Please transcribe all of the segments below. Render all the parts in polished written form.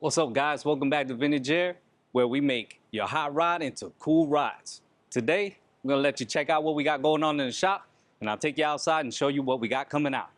What's up, guys? Welcome back to Vintage Air, where we make your hot rod into cool rides. Today, I'm gonna let you check out what we got going on in the shop, and I'll take you outside and show you what we got coming out.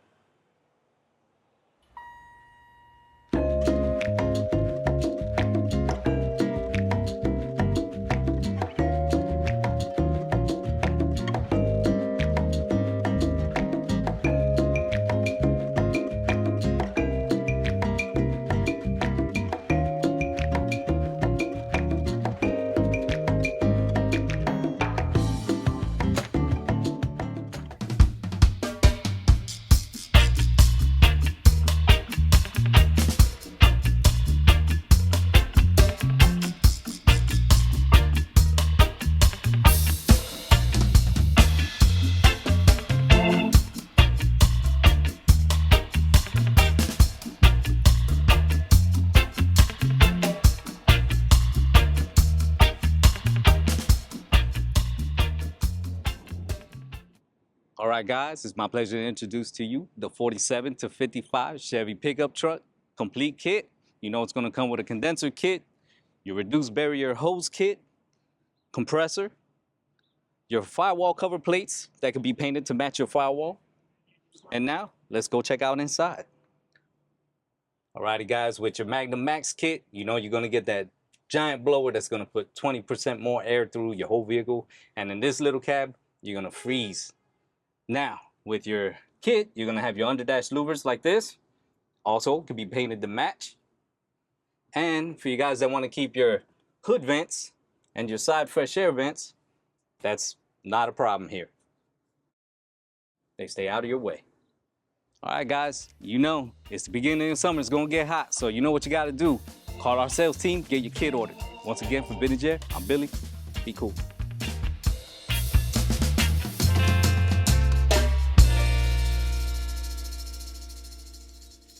All right, guys, it's my pleasure to introduce to you the 47 to 55 Chevy pickup truck complete kit. You know it's gonna come with a condenser kit, your reduced barrier hose kit, compressor, your firewall cover plates that can be painted to match your firewall. And now, let's go check out inside. Alrighty, guys, with your Magnum Max kit, you know you're gonna get that giant blower that's gonna put 20% more air through your whole vehicle. And in this little cab, you're gonna freeze. Now, with your kit, you're gonna have your underdash louvers like this. Also, can be painted to match. And for you guys that wanna keep your hood vents and your side fresh air vents, that's not a problem here. They stay out of your way. All right, guys, you know, it's the beginning of summer, it's gonna get hot, so you know what you gotta do. Call our sales team, get your kit ordered. Once again, for Vintage Air, I'm Billy. Be cool.